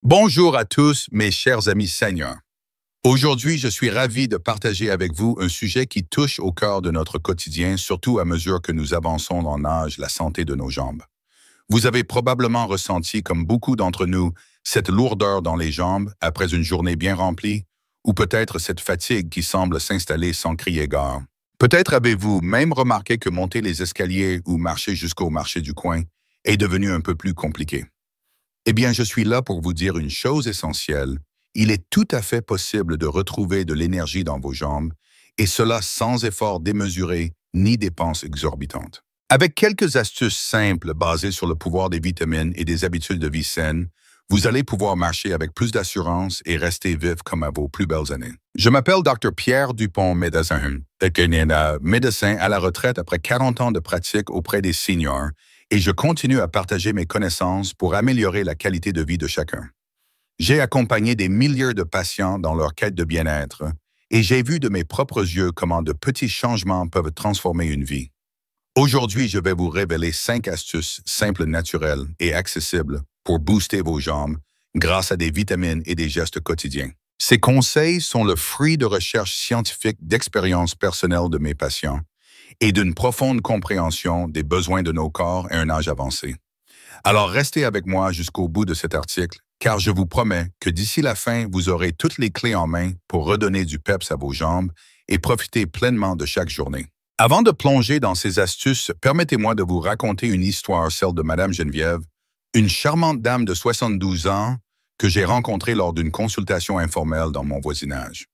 Bonjour à tous, mes chers amis Seigneur. Aujourd'hui, je suis ravi de partager avec vous un sujet qui touche au cœur de notre quotidien, surtout à mesure que nous avançons en âge, la santé de nos jambes. Vous avez probablement ressenti, comme beaucoup d'entre nous, cette lourdeur dans les jambes après une journée bien remplie, ou peut-être cette fatigue qui semble s'installer sans crier gare. Peut-être avez-vous même remarqué que monter les escaliers ou marcher jusqu'au marché du coin est devenu un peu plus compliqué. Eh bien, je suis là pour vous dire une chose essentielle. Il est tout à fait possible de retrouver de l'énergie dans vos jambes, et cela sans effort démesuré ni dépenses exorbitantes. Avec quelques astuces simples basées sur le pouvoir des vitamines et des habitudes de vie saines, vous allez pouvoir marcher avec plus d'assurance et rester vif comme à vos plus belles années. Je m'appelle Dr. Pierre Dupont-Médecin, médecin à la retraite après 40 ans de pratique auprès des seniors, et je continue à partager mes connaissances pour améliorer la qualité de vie de chacun. J'ai accompagné des milliers de patients dans leur quête de bien-être et j'ai vu de mes propres yeux comment de petits changements peuvent transformer une vie. Aujourd'hui, je vais vous révéler 5 astuces simples, naturelles et accessibles pour booster vos jambes grâce à des vitamines et des gestes quotidiens. Ces conseils sont le fruit de recherches scientifiques d'expériences personnelles de mes patients et d'une profonde compréhension des besoins de nos corps à un âge avancé. Alors restez avec moi jusqu'au bout de cet article, car je vous promets que d'ici la fin, vous aurez toutes les clés en main pour redonner du peps à vos jambes et profiter pleinement de chaque journée. Avant de plonger dans ces astuces, permettez-moi de vous raconter une histoire, celle de Madame Geneviève, une charmante dame de 72 ans que j'ai rencontrée lors d'une consultation informelle dans mon voisinage.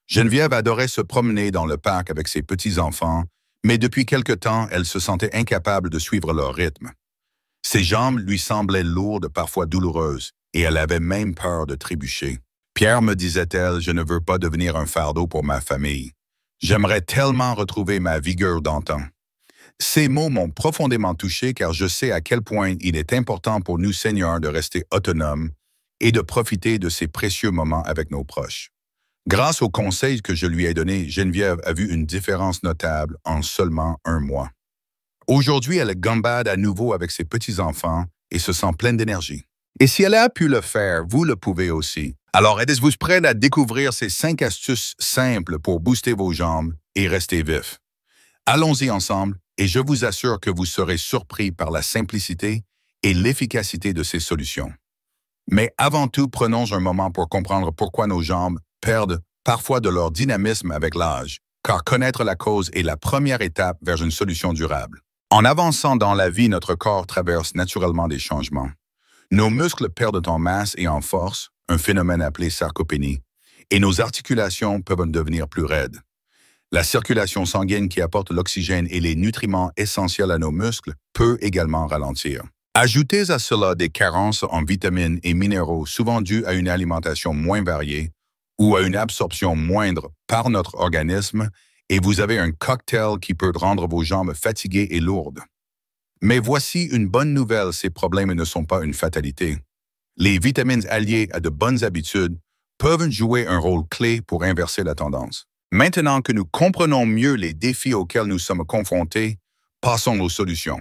Geneviève adorait se promener dans le parc avec ses petits-enfants, mais depuis quelque temps, elle se sentait incapable de suivre leur rythme. Ses jambes lui semblaient lourdes, parfois douloureuses, et elle avait même peur de trébucher. Pierre, me disait-elle, je ne veux pas devenir un fardeau pour ma famille. J'aimerais tellement retrouver ma vigueur d'antan. Ces mots m'ont profondément touché car je sais à quel point il est important pour nous, seniors, de rester autonomes et de profiter de ces précieux moments avec nos proches. Grâce aux conseils que je lui ai donnés, Geneviève a vu une différence notable en seulement un mois. Aujourd'hui, elle gambade à nouveau avec ses petits-enfants et se sent pleine d'énergie. Et si elle a pu le faire, vous le pouvez aussi. Alors, êtes-vous prêts à découvrir ces 5 astuces simples pour booster vos jambes et rester vif? Allons-y ensemble et je vous assure que vous serez surpris par la simplicité et l'efficacité de ces solutions. Mais avant tout, prenons un moment pour comprendre pourquoi nos jambes perdent parfois de leur dynamisme avec l'âge, car connaître la cause est la première étape vers une solution durable. En avançant dans la vie, notre corps traverse naturellement des changements. Nos muscles perdent en masse et en force, un phénomène appelé sarcopénie, et nos articulations peuvent devenir plus raides. La circulation sanguine qui apporte l'oxygène et les nutriments essentiels à nos muscles peut également ralentir. Ajoutez à cela des carences en vitamines et minéraux souvent dues à une alimentation moins variée ou à une absorption moindre par notre organisme, et vous avez un cocktail qui peut rendre vos jambes fatiguées et lourdes. Mais voici une bonne nouvelle, ces problèmes ne sont pas une fatalité. Les vitamines alliées à de bonnes habitudes peuvent jouer un rôle clé pour inverser la tendance. Maintenant que nous comprenons mieux les défis auxquels nous sommes confrontés, passons aux solutions.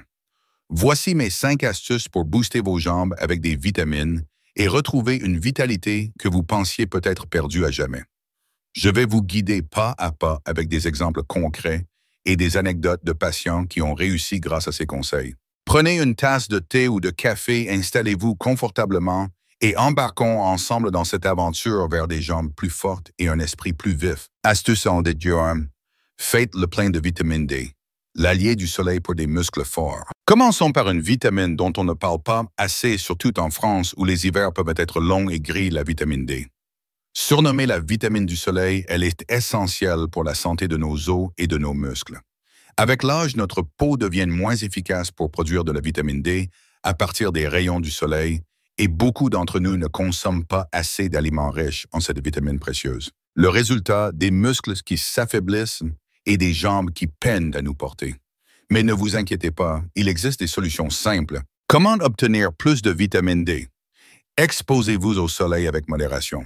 Voici mes 5 astuces pour booster vos jambes avec des vitamines et retrouver une vitalité que vous pensiez peut-être perdue à jamais. Je vais vous guider pas à pas avec des exemples concrets et des anecdotes de patients qui ont réussi grâce à ces conseils. Prenez une tasse de thé ou de café, installez-vous confortablement et embarquons ensemble dans cette aventure vers des jambes plus fortes et un esprit plus vif. Astuce en dédiure. Faites le plein de vitamine D, l'allié du soleil pour des muscles forts. Commençons par une vitamine dont on ne parle pas assez, surtout en France où les hivers peuvent être longs et gris, la vitamine D. Surnommée la vitamine du soleil, elle est essentielle pour la santé de nos os et de nos muscles. Avec l'âge, notre peau devient moins efficace pour produire de la vitamine D à partir des rayons du soleil et beaucoup d'entre nous ne consomment pas assez d'aliments riches en cette vitamine précieuse. Le résultat, des muscles qui s'affaiblissent et des jambes qui peinent à nous porter. Mais ne vous inquiétez pas, il existe des solutions simples. Comment obtenir plus de vitamine D? Exposez-vous au soleil avec modération.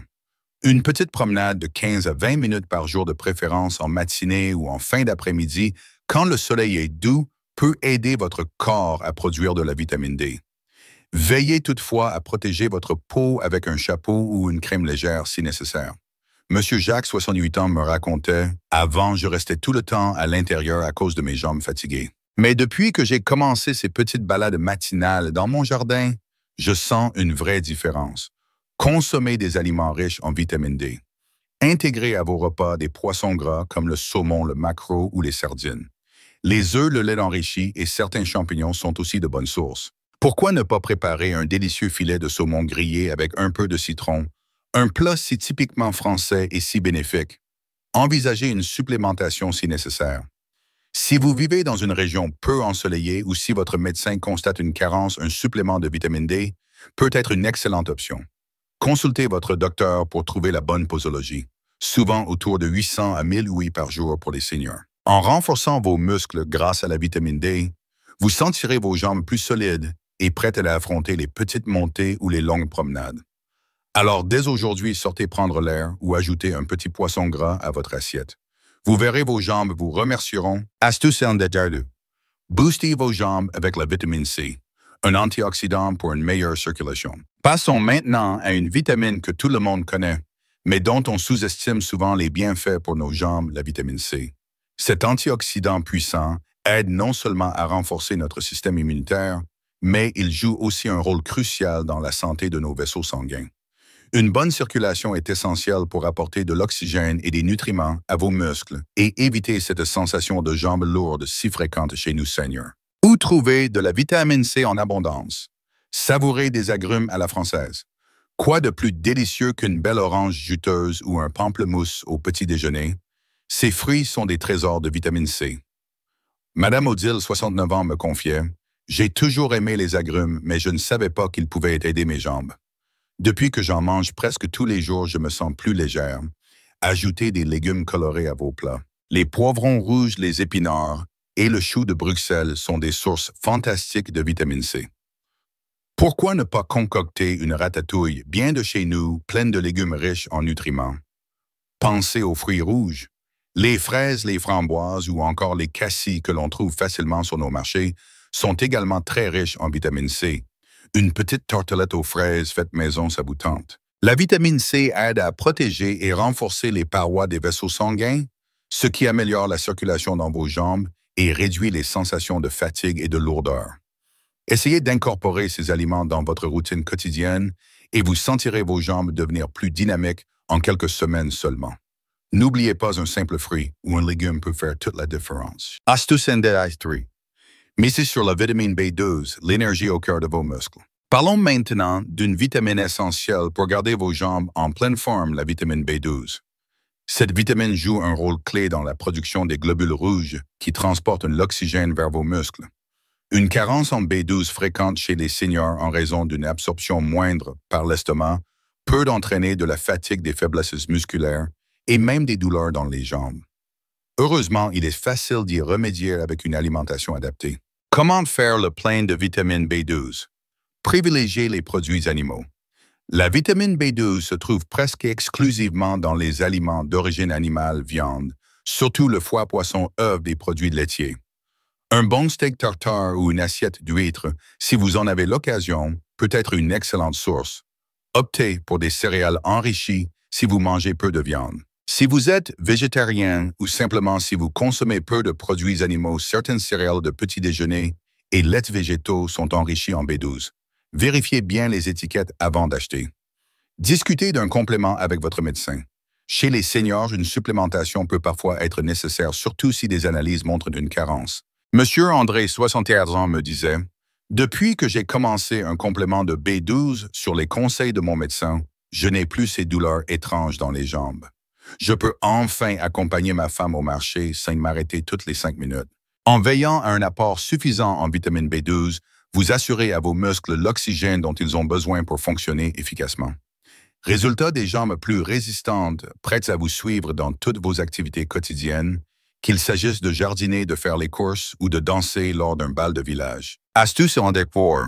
Une petite promenade de 15 à 20 minutes par jour de préférence en matinée ou en fin d'après-midi, quand le soleil est doux, peut aider votre corps à produire de la vitamine D. Veillez toutefois à protéger votre peau avec un chapeau ou une crème légère si nécessaire. Monsieur Jacques, 68 ans, me racontait « Avant, je restais tout le temps à l'intérieur à cause de mes jambes fatiguées. Mais depuis que j'ai commencé ces petites balades matinales dans mon jardin, je sens une vraie différence. Consommez des aliments riches en vitamine D. Intégrez à vos repas des poissons gras comme le saumon, le maquereau ou les sardines. Les œufs, le lait enrichi et certains champignons sont aussi de bonnes sources. Pourquoi ne pas préparer un délicieux filet de saumon grillé avec un peu de citron, un plat si typiquement français et si bénéfique? Envisagez une supplémentation si nécessaire. Si vous vivez dans une région peu ensoleillée ou si votre médecin constate une carence, un supplément de vitamine D peut être une excellente option. Consultez votre docteur pour trouver la bonne posologie, souvent autour de 800 à 1000 ouïes par jour pour les seniors. En renforçant vos muscles grâce à la vitamine D, vous sentirez vos jambes plus solides et prêtes à affronter les petites montées ou les longues promenades. Alors, dès aujourd'hui, sortez prendre l'air ou ajoutez un petit poisson gras à votre assiette. Vous verrez vos jambes vous remercieront. Astuce en détail. Boostez vos jambes avec la vitamine C, un antioxydant pour une meilleure circulation. Passons maintenant à une vitamine que tout le monde connaît, mais dont on sous-estime souvent les bienfaits pour nos jambes, la vitamine C. Cet antioxydant puissant aide non seulement à renforcer notre système immunitaire, mais il joue aussi un rôle crucial dans la santé de nos vaisseaux sanguins. Une bonne circulation est essentielle pour apporter de l'oxygène et des nutriments à vos muscles et éviter cette sensation de jambes lourdes si fréquente chez nous seniors. Où trouver de la vitamine C en abondance? Savourez des agrumes à la française. Quoi de plus délicieux qu'une belle orange juteuse ou un pamplemousse au petit déjeuner? Ces fruits sont des trésors de vitamine C. Madame Odile, 69 ans, me confiait « J'ai toujours aimé les agrumes, mais je ne savais pas qu'ils pouvaient aider mes jambes. Depuis que j'en mange presque tous les jours, je me sens plus légère. Ajoutez des légumes colorés à vos plats. Les poivrons rouges, les épinards et le chou de Bruxelles sont des sources fantastiques de vitamine C. Pourquoi ne pas concocter une ratatouille bien de chez nous, pleine de légumes riches en nutriments? Pensez aux fruits rouges. Les fraises, les framboises ou encore les cassis que l'on trouve facilement sur nos marchés sont également très riches en vitamine C. Une petite tartelette aux fraises faite maison, ça vous tente. La vitamine C aide à protéger et renforcer les parois des vaisseaux sanguins, ce qui améliore la circulation dans vos jambes et réduit les sensations de fatigue et de lourdeur. Essayez d'incorporer ces aliments dans votre routine quotidienne et vous sentirez vos jambes devenir plus dynamiques en quelques semaines seulement. N'oubliez pas un simple fruit ou un légume peut faire toute la différence. Astuce en détail 3. Misez sur la vitamine B12, l'énergie au cœur de vos muscles. Parlons maintenant d'une vitamine essentielle pour garder vos jambes en pleine forme, la vitamine B12. Cette vitamine joue un rôle clé dans la production des globules rouges qui transportent l'oxygène vers vos muscles. Une carence en B12 fréquente chez les seniors en raison d'une absorption moindre par l'estomac peut entraîner de la fatigue, des faiblesses musculaires et même des douleurs dans les jambes. Heureusement, il est facile d'y remédier avec une alimentation adaptée. Comment faire le plein de vitamine B12? Privilégiez les produits animaux. La vitamine B12 se trouve presque exclusivement dans les aliments d'origine animale, viande, surtout le foie, poisson, œufs, des produits laitiers. Un bon steak tartare ou une assiette d'huîtres, si vous en avez l'occasion, peut être une excellente source. Optez pour des céréales enrichies si vous mangez peu de viande. Si vous êtes végétarien ou simplement si vous consommez peu de produits animaux, certaines céréales de petit déjeuner et laits végétaux sont enrichis en B12. Vérifiez bien les étiquettes avant d'acheter. Discutez d'un complément avec votre médecin. Chez les seniors, une supplémentation peut parfois être nécessaire, surtout si des analyses montrent une carence. Monsieur André, 71 ans, me disait « Depuis que j'ai commencé un complément de B12 sur les conseils de mon médecin, je n'ai plus ces douleurs étranges dans les jambes. Je peux enfin accompagner ma femme au marché sans m'arrêter toutes les 5 minutes. En veillant à un apport suffisant en vitamine B12, vous assurez à vos muscles l'oxygène dont ils ont besoin pour fonctionner efficacement. Résultat, des jambes plus résistantes, prêtes à vous suivre dans toutes vos activités quotidiennes, qu'il s'agisse de jardiner, de faire les courses ou de danser lors d'un bal de village. Astuce en décor.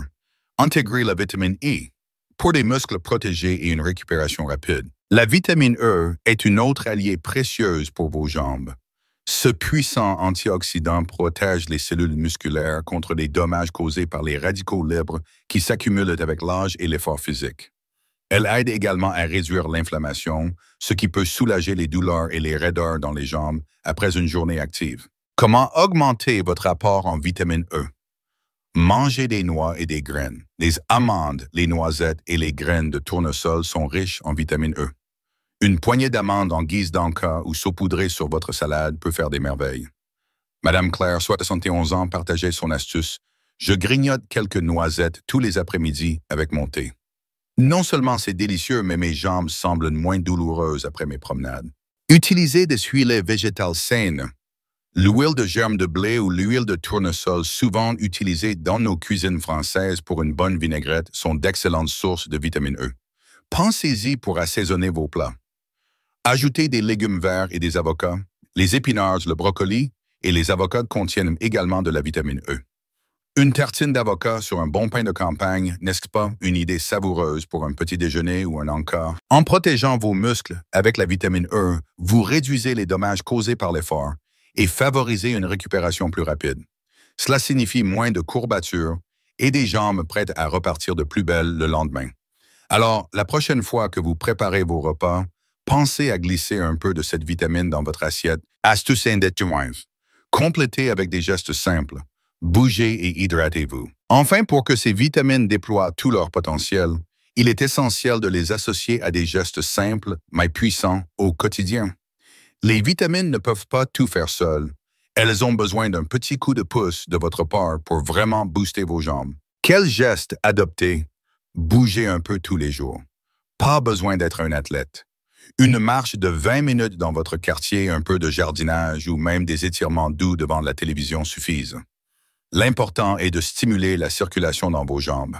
Intégrez la vitamine E pour des muscles protégés et une récupération rapide. La vitamine E est une autre alliée précieuse pour vos jambes. Ce puissant antioxydant protège les cellules musculaires contre les dommages causés par les radicaux libres qui s'accumulent avec l'âge et l'effort physique. Elle aide également à réduire l'inflammation, ce qui peut soulager les douleurs et les raideurs dans les jambes après une journée active. Comment augmenter votre apport en vitamine E? Mangez des noix et des graines. Les amandes, les noisettes et les graines de tournesol sont riches en vitamine E. Une poignée d'amandes en guise d'anka ou saupoudrée sur votre salade peut faire des merveilles. Madame Claire, 71 ans, partageait son astuce. Je grignote quelques noisettes tous les après-midi avec mon thé. Non seulement c'est délicieux, mais mes jambes semblent moins douloureuses après mes promenades. Utilisez des huiles végétales saines. L'huile de germe de blé ou l'huile de tournesol, souvent utilisées dans nos cuisines françaises pour une bonne vinaigrette, sont d'excellentes sources de vitamine E. Pensez-y pour assaisonner vos plats. Ajoutez des légumes verts et des avocats. Les épinards, le brocoli et les avocats contiennent également de la vitamine E. Une tartine d'avocat sur un bon pain de campagne, n'est-ce pas une idée savoureuse pour un petit déjeuner ou un encas? En protégeant vos muscles avec la vitamine E, vous réduisez les dommages causés par l'effort et favorisez une récupération plus rapide. Cela signifie moins de courbatures et des jambes prêtes à repartir de plus belle le lendemain. Alors, la prochaine fois que vous préparez vos repas, pensez à glisser un peu de cette vitamine dans votre assiette. Astuce indéterminée. Complétez avec des gestes simples. Bougez et hydratez-vous. Enfin, pour que ces vitamines déploient tout leur potentiel, il est essentiel de les associer à des gestes simples, mais puissants, au quotidien. Les vitamines ne peuvent pas tout faire seules. Elles ont besoin d'un petit coup de pouce de votre part pour vraiment booster vos jambes. Quel geste adopter? Bougez un peu tous les jours. Pas besoin d'être un athlète. Une marche de 20 minutes dans votre quartier, un peu de jardinage ou même des étirements doux devant la télévision suffisent. L'important est de stimuler la circulation dans vos jambes.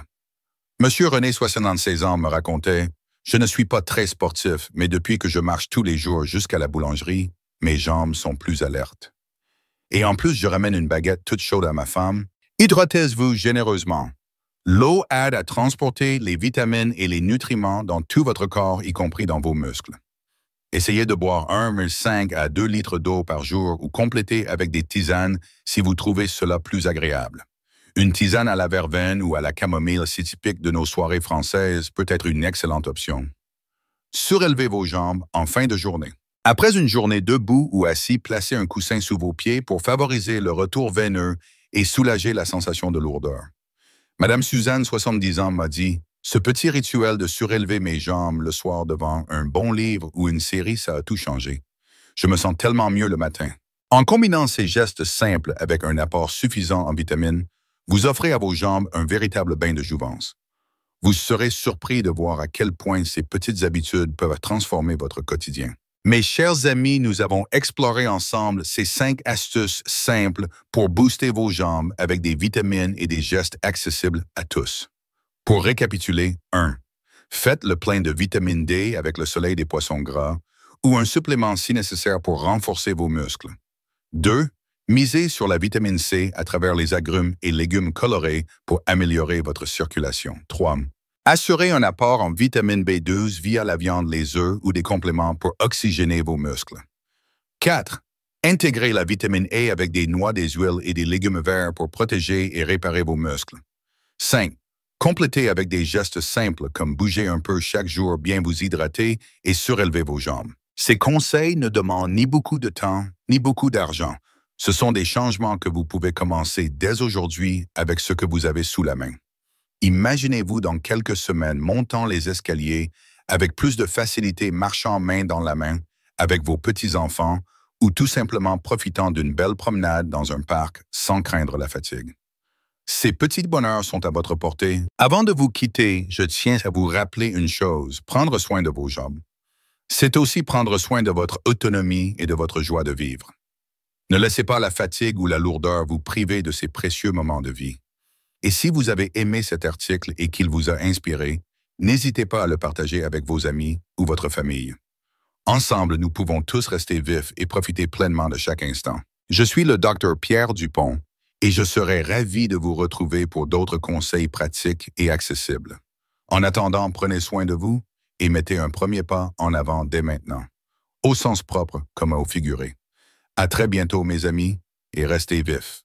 Monsieur René, 76 ans, me racontait « Je ne suis pas très sportif, mais depuis que je marche tous les jours jusqu'à la boulangerie, mes jambes sont plus alertes. Et en plus, je ramène une baguette toute chaude à ma femme. Hydratez-vous généreusement. L'eau aide à transporter les vitamines et les nutriments dans tout votre corps, y compris dans vos muscles. Essayez de boire 1,5 à 2 litres d'eau par jour ou complétez avec des tisanes si vous trouvez cela plus agréable. Une tisane à la verveine ou à la camomille, si typique de nos soirées françaises, peut être une excellente option. Surélevez vos jambes en fin de journée. Après une journée debout ou assis, placez un coussin sous vos pieds pour favoriser le retour veineux et soulager la sensation de lourdeur. Madame Suzanne, 70 ans, m'a dit « Ce petit rituel de surélever mes jambes le soir devant un bon livre ou une série, ça a tout changé. Je me sens tellement mieux le matin. » En combinant ces gestes simples avec un apport suffisant en vitamines, vous offrez à vos jambes un véritable bain de jouvence. Vous serez surpris de voir à quel point ces petites habitudes peuvent transformer votre quotidien. Mes chers amis, nous avons exploré ensemble ces 5 astuces simples pour booster vos jambes avec des vitamines et des gestes accessibles à tous. Pour récapituler, 1. Faites le plein de vitamine D avec le soleil des poissons gras ou un supplément si nécessaire pour renforcer vos muscles. 2. Misez sur la vitamine C à travers les agrumes et légumes colorés pour améliorer votre circulation. 3. Assurez un apport en vitamine B12 via la viande, les œufs ou des compléments pour oxygéner vos muscles. 4. Intégrez la vitamine E avec des noix, des huiles et des légumes verts pour protéger et réparer vos muscles. 5. Complétez avec des gestes simples comme bouger un peu chaque jour, bien vous hydrater et surélever vos jambes. Ces conseils ne demandent ni beaucoup de temps, ni beaucoup d'argent. Ce sont des changements que vous pouvez commencer dès aujourd'hui avec ce que vous avez sous la main. Imaginez-vous dans quelques semaines montant les escaliers avec plus de facilité, marchant main dans la main avec vos petits-enfants ou tout simplement profitant d'une belle promenade dans un parc sans craindre la fatigue. Ces petits bonheurs sont à votre portée. Avant de vous quitter, je tiens à vous rappeler une chose, prendre soin de vos jambes. C'est aussi prendre soin de votre autonomie et de votre joie de vivre. Ne laissez pas la fatigue ou la lourdeur vous priver de ces précieux moments de vie. Et si vous avez aimé cet article et qu'il vous a inspiré, n'hésitez pas à le partager avec vos amis ou votre famille. Ensemble, nous pouvons tous rester vifs et profiter pleinement de chaque instant. Je suis le Dr Pierre Dupont et je serai ravi de vous retrouver pour d'autres conseils pratiques et accessibles. En attendant, prenez soin de vous et mettez un premier pas en avant dès maintenant, au sens propre comme au figuré. À très bientôt, mes amis, et restez vifs.